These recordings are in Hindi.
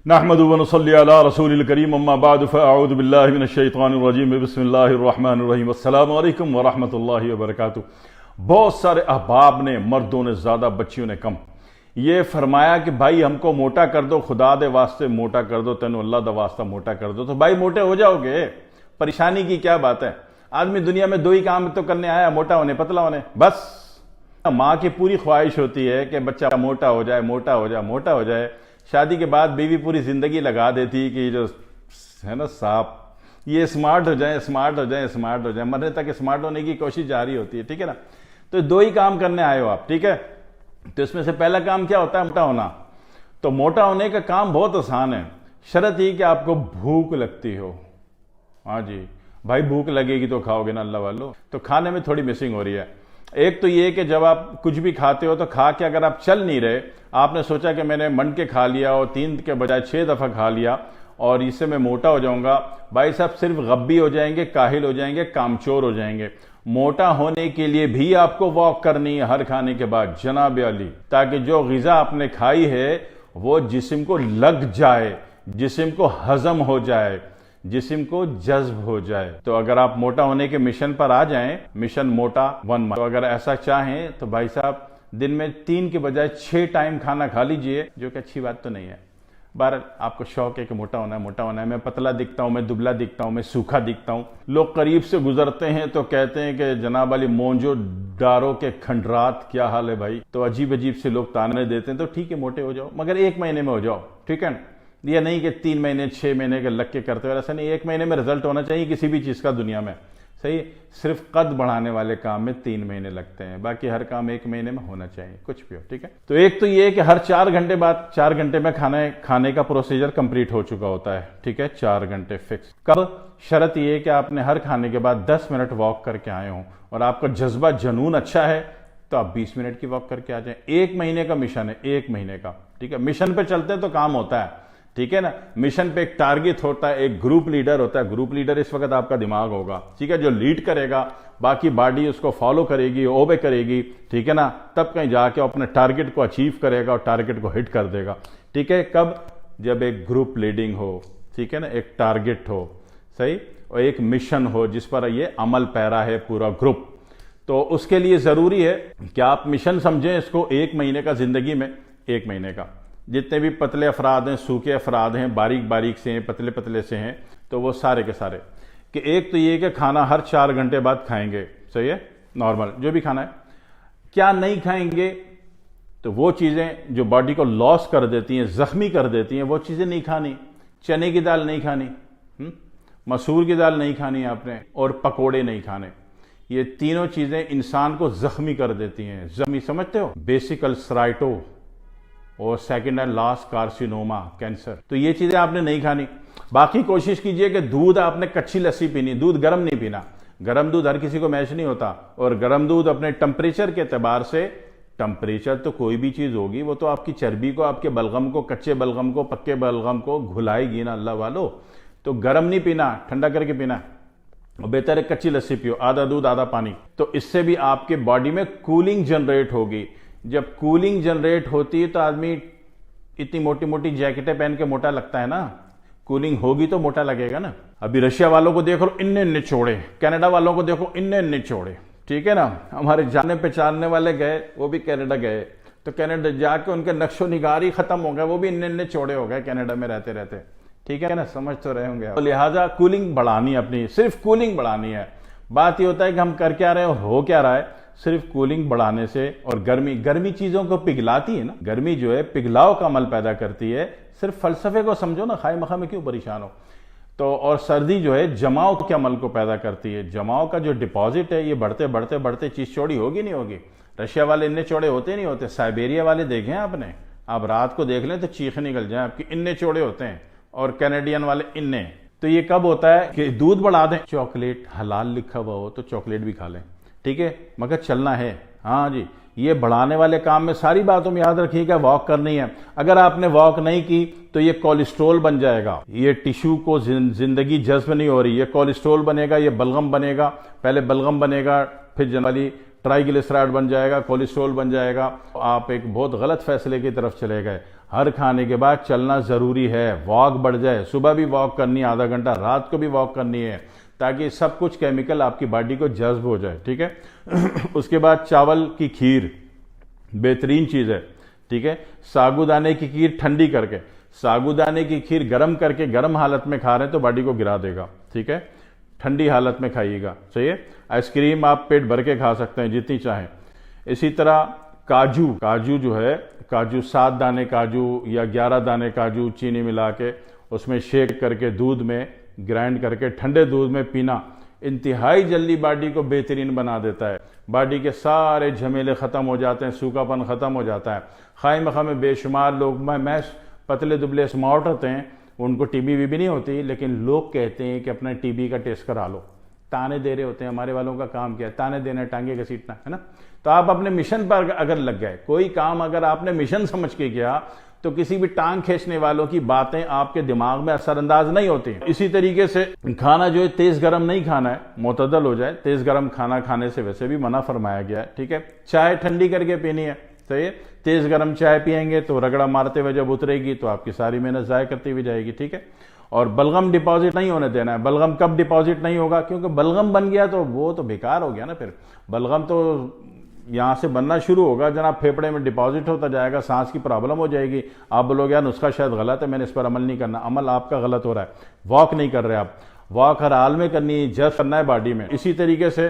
नहमदु व नुसल्ली अला रसूलिल करीम अम्मा बाद फ़अऊज़ु बिल्लाहि मिनश शैतानिर रजीम बिस्मिल्लाहिर रहमानिर रहीम अस्सलामु अलैकुम व रहमतुल्लाहि व बरकातुहू। बहुत सारे अहबाब ने, मर्दों ने ज़्यादा, बच्चियों ने कम, ये फरमाया कि भाई हमको मोटा कर दो, खुदा दे वास्ते मोटा कर दो, तेन अल्लाह दा वास्ता मोटा कर दो। तो भाई मोटे हो जाओगे, परेशानी की क्या बात है। आदमी दुनिया में दो ही काम तो करने आया, मोटा होने, पतला होने, बस। माँ की पूरी ख्वाहिश होती है कि बच्चा मोटा हो जाए, मोटा हो जाए, मोटा हो जाए। शादी के बाद बीवी पूरी जिंदगी लगा देती कि जो है ना सांप, ये स्मार्ट हो जाए, स्मार्ट हो जाए, स्मार्ट हो जाए, मरने तक स्मार्ट होने की कोशिश जारी होती है, ठीक है ना। तो दो ही काम करने आए हो आप, ठीक है। तो इसमें से पहला काम क्या होता है, मोटा होना। तो मोटा होने का काम बहुत आसान है, शर्त ही कि आपको भूख लगती हो। हाँ जी भाई, भूख लगेगी तो खाओगे ना अल्लाह वालों। तो खाने में थोड़ी मिसिंग हो रही है। एक तो ये कि जब आप कुछ भी खाते हो तो खा के अगर आप चल नहीं रहे, आपने सोचा कि मैंने मन के खा लिया और 3 के बजाय 6 दफ़ा खा लिया और इससे मैं मोटा हो जाऊंगा, भाई साहब सिर्फ गब्बी हो जाएंगे, काहिल हो जाएंगे, कामचोर हो जाएंगे। मोटा होने के लिए भी आपको वॉक करनी है हर खाने के बाद, जनाब अली, ताकि जो ग़िज़ा आपने खाई है वो जिस्म को लग जाए, जिस्म को हजम हो जाए, जिस्म को जज्ब हो जाए। तो अगर आप मोटा होने के मिशन पर आ जाएं, मिशन मोटा 1 तो अगर ऐसा चाहें तो भाई साहब दिन में 3 के बजाय 6 टाइम खाना खा लीजिए, जो कि अच्छी बात तो नहीं है। बहरहाल आपको शौक है कि मोटा होना है, मोटा होना है। मैं पतला दिखता हूं, मैं दुबला दिखता हूं, मैं सूखा दिखता हूं। लोग करीब से गुजरते हैं तो कहते हैं कि जनाब अली मोंजो डारो के खंडरात, क्या हाल है भाई। तो अजीब अजीब से लोग ताने देते हैं। तो ठीक है मोटे हो जाओ, मगर 1 महीने में हो जाओ, ठीक है। ये नहीं कि 3 महीने 6 महीने के लग के करते हो, ऐसा नहीं। 1 महीने में रिजल्ट होना चाहिए किसी भी चीज का दुनिया में, सही। सिर्फ कद बढ़ाने वाले काम में 3 महीने लगते हैं, बाकी हर काम 1 महीने में होना चाहिए, कुछ भी हो, ठीक है। तो एक तो ये कि हर 4 घंटे बाद 4 घंटे में खाने का प्रोसीजर कंप्लीट हो चुका होता है, ठीक है। 4 घंटे फिक्स। कब? शर्त ये कि आपने हर खाने के बाद 10 मिनट वॉक करके आए हों और आपका जज्बा जुनून अच्छा है तो आप 20 मिनट की वॉक करके आ जाए। 1 महीने का मिशन है, 1 महीने का, ठीक है। मिशन पे चलते तो काम होता है, ठीक है ना। मिशन पे एक टारगेट होता है, एक ग्रुप लीडर होता है। ग्रुप लीडर इस वक्त आपका दिमाग होगा, ठीक है, जो लीड करेगा, बाकी बॉडी उसको फॉलो करेगी, ओबे करेगी, ठीक है ना। तब कहीं जाके अपने टारगेट को अचीव करेगा और टारगेट को हिट कर देगा, ठीक है। कब? जब एक ग्रुप लीडिंग हो, ठीक है ना, एक टारगेट हो, सही, और एक मिशन हो जिस पर ये अमल पैरा है पूरा ग्रुप। तो उसके लिए जरूरी है कि आप मिशन समझें इसको 1 महीने का, जिंदगी में 1 महीने का। जितने भी पतले अफराद हैं, सूखे अफराद हैं, बारीक बारीक से हैं, पतले पतले से हैं, तो वो सारे के सारे कि एक तो ये कि खाना हर 4 घंटे बाद खाएंगे, सही है, नॉर्मल जो भी खाना है। क्या नहीं खाएंगे? तो वो चीज़ें जो बॉडी को लॉस कर देती हैं, जख्मी कर देती हैं, वो चीज़ें नहीं खानी। चने की दाल नहीं खानी, मसूर की दाल नहीं खानी आपने, और पकोड़े नहीं खाने। ये तीनों चीज़ें इंसान को जख्मी कर देती हैं। जख्मी समझते हो? बेसिक अल्सराइटो और second and last carcinoma, cancer. तो ये चीजें आपने नहीं खानी। बाकी कोशिश कीजिए कि दूध आपने कच्ची लस्सी पीनी, दूध गर्म नहीं पीना। गर्म दूध हर किसी को मैच नहीं होता, और गर्म दूध अपने टेम्परेचर के एतबार से, टेम्परेचर तो कोई भी चीज होगी वो तो आपकी चर्बी को, आपके बलगम को, कच्चे बलगम को, पक्के बलगम को घुलाएगी ना अल्लाह वालो। तो गर्म नहीं पीना, ठंडा करके पीना, और बेहतर है कच्ची लस्सी पियो, आधा दूध आधा पानी। तो इससे भी आपके बॉडी में कूलिंग जनरेट होगी। जब कूलिंग जनरेट होती है तो आदमी इतनी मोटी मोटी जैकेटें पहन के मोटा लगता है ना। कूलिंग होगी तो मोटा लगेगा ना। अभी रशिया वालों को देखो, इन्ने इन्ने चौड़े, कनाडा वालों को देखो, इन्ने इन्ने चौड़े, ठीक है ना। हमारे जाने पहचानने वाले गए, वो भी कनाडा गए, तो कनाडा जाके उनके नक्शो निगारी खत्म हो गए, वो भी इन्ने इन्ने चौड़े हो गए कनाडा में रहते रहते, ठीक है ना। समझ तो रहे होंगे। तो लिहाजा कूलिंग बढ़ानी अपनी, सिर्फ कूलिंग बढ़ानी है। बात ये होता है कि हम कर क्या रहे हैं और हो क्या रहा है। सिर्फ कूलिंग बढ़ाने से, और गर्मी चीजों को पिघलाती है ना। गर्मी जो है पिघलाव का अमल पैदा करती है। सिर्फ फलसफे को समझो ना, खाए मखा में क्यों परेशान हो। तो और सर्दी जो है जमाव के अमल को पैदा करती है। जमाव का जो डिपॉजिट है, ये बढ़ते बढ़ते बढ़ते चीज चौड़ी होगी नहीं होगी। रशिया वाले इन्ने चौड़े होते नहीं होते। साइबेरिया वाले देखे आपने, आप रात को देख लें तो चीख निकल जाए आपकी, इन्ने चौड़े होते हैं। और कैनेडियन वाले इन्ने। तो ये कब होता है कि दूध बढ़ा दें, चॉकलेट हलाल लिखा हुआ हो तो चॉकलेट भी खा लें, ठीक है, मगर चलना है। हाँ जी, ये बढ़ाने वाले काम में सारी बातों में याद रखिएगा, वॉक करनी है। अगर आपने वॉक नहीं की तो ये कोलेस्ट्रोल बन जाएगा। ये टिश्यू को जिंदगी जज्ब नहीं हो रही, ये कोलेस्ट्रोल बनेगा, ये बलगम बनेगा। पहले बलगम बनेगा, फिर जनरली ट्राइग्लिसराइड बन जाएगा, कोलेस्ट्रोल बन जाएगा। आप एक बहुत गलत फैसले की तरफ चले गए। हर खाने के बाद चलना ज़रूरी है, वॉक बढ़ जाए, सुबह भी वॉक करनी है आधा घंटा, रात को भी वॉक करनी है, ताकि सब कुछ केमिकल आपकी बॉडी को जज्ब हो जाए, ठीक है। उसके बाद चावल की खीर बेहतरीन चीज़ है, ठीक है। साबूदाने की खीर ठंडी करके, साबूदाने की खीर गर्म करके गर्म हालत में खा रहे हैं तो बॉडी को गिरा देगा, ठीक है। ठंडी हालत में खाइएगा, सही है। आइसक्रीम आप पेट भर के खा सकते हैं जितनी चाहें। इसी तरह काजू जो है, काजू 7 दाने काजू या 11 दाने काजू चीनी मिला के उसमें शेक करके दूध में ग्राइंड करके ठंडे दूध में पीना इंतहाई जल्दी बॉडी को बेहतरीन बना देता है। बॉडी के सारे झमेले ख़त्म हो जाते हैं, सूखापन ख़त्म हो जाता है। खाए मखा में बेशुमार लोग मैं पतले दुबले स्मार्ट होते हैं, उनको टीबी भी नहीं होती, लेकिन लोग कहते हैं कि अपना टीबी का टेस्ट करा लो। ताने दे रहे होते हैं, हमारे वालों का काम क्या है, ताने देना, टांगे घसीटना, है ना। तो आप अपने मिशन पर अगर लग गए, कोई काम अगर आपने मिशन समझ के किया, तो किसी भी टांग खींचने वालों की बातें आपके दिमाग में असरअंदाज नहीं होती। इसी तरीके से खाना जो है तेज गरम नहीं खाना है, मुतदल हो जाए। तेज गरम खाना खाने से वैसे भी मना फरमाया गया है, ठीक है। चाय ठंडी करके पीनी है, तो ये तेज गरम चाय पियेंगे तो रगड़ा मारते हुए जब उतरेगी तो आपकी सारी मेहनत ज़ाय करती हुई जाएगी, ठीक है। और बलगम डिपॉजिट नहीं होने देना है। बलगम कब डिपॉजिट नहीं होगा, क्योंकि बलगम बन गया तो वो तो बेकार हो गया ना। फिर बलगम तो यहाँ से बनना शुरू होगा, जनाब फेफड़े में डिपॉजिट होता जाएगा, सांस की प्रॉब्लम हो जाएगी। आप बोलोगे यार नुस्खा शायद गलत है, मैंने इस पर अमल नहीं करना। अमल आपका गलत हो रहा है, वॉक नहीं कर रहे आप। वॉक हर हाल में करनी है, जस्ट करना है बॉडी में। इसी तरीके से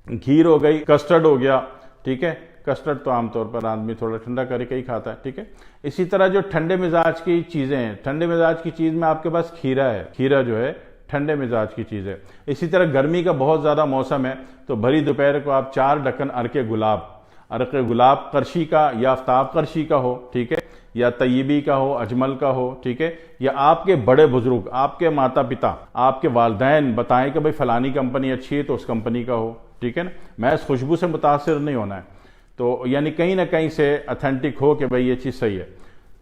खीर हो गई, कस्टर्ड हो गया, ठीक है। कस्टर्ड तो आमतौर पर आदमी थोड़ा ठंडा करके ही खाता है, ठीक है। इसी तरह जो ठंडे मिजाज की चीज़ें हैं, ठंडे मिजाज की चीज़ में आपके पास खीरा है। खीरा जो है ठंडे मिजाज की चीज़ है। इसी तरह गर्मी का बहुत ज़्यादा मौसम है तो भरी दोपहर को आप 4 ढक्कन अरके गुलाब करशी का या आफ्ताब करशी का हो, ठीक है, या तय्यबी का हो, अजमल का हो, ठीक है, या आपके बड़े बुजुर्ग, आपके माता पिता, आपके वालदैन बताएं कि भाई फलानी कंपनी अच्छी है तो उस कंपनी का हो, ठीक है ना। मैं इस खुशबू से मुतासिर नहीं होना है, तो यानी कहीं ना कहीं से अथेंटिक हो कि भाई ये चीज़ सही है।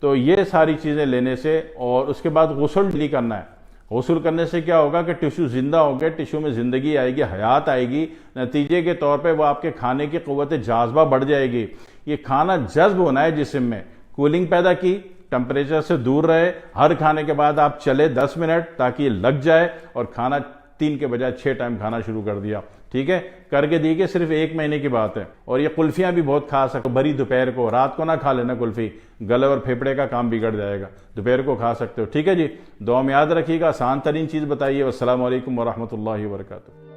तो ये सारी चीज़ें लेने से, और उसके बाद गुस्ल डेली करना है। गुस्ल करने से क्या होगा कि टिश्यू जिंदा हो गए, टिश्यू में ज़िंदगी आएगी, हयात आएगी। नतीजे के तौर पे वो आपके खाने की क़ुव्वत जाज़बा बढ़ जाएगी। ये खाना जज्ब होना है जिस्म में, कूलिंग पैदा की, टेम्परेचर से दूर रहे। हर खाने के बाद आप चले 10 मिनट ताकि ये लग जाए, और खाना 3 के बजाय 6 टाइम खाना शुरू कर दिया, ठीक है। करके देखिए, सिर्फ 1 महीने की बात है। और ये कुल्फियां भी बहुत खा सकते हो भरी दोपहर को, रात को ना खा लेना कुल्फी, गले और फेफड़े का काम बिगड़ जाएगा। दोपहर को खा सकते हो, ठीक है जी। दुआ में याद रखिएगा, आसान तरीन चीज़ बताइए। अस्सलाम वालेकुम वरहमतुल्लाहि वबरकातुहू।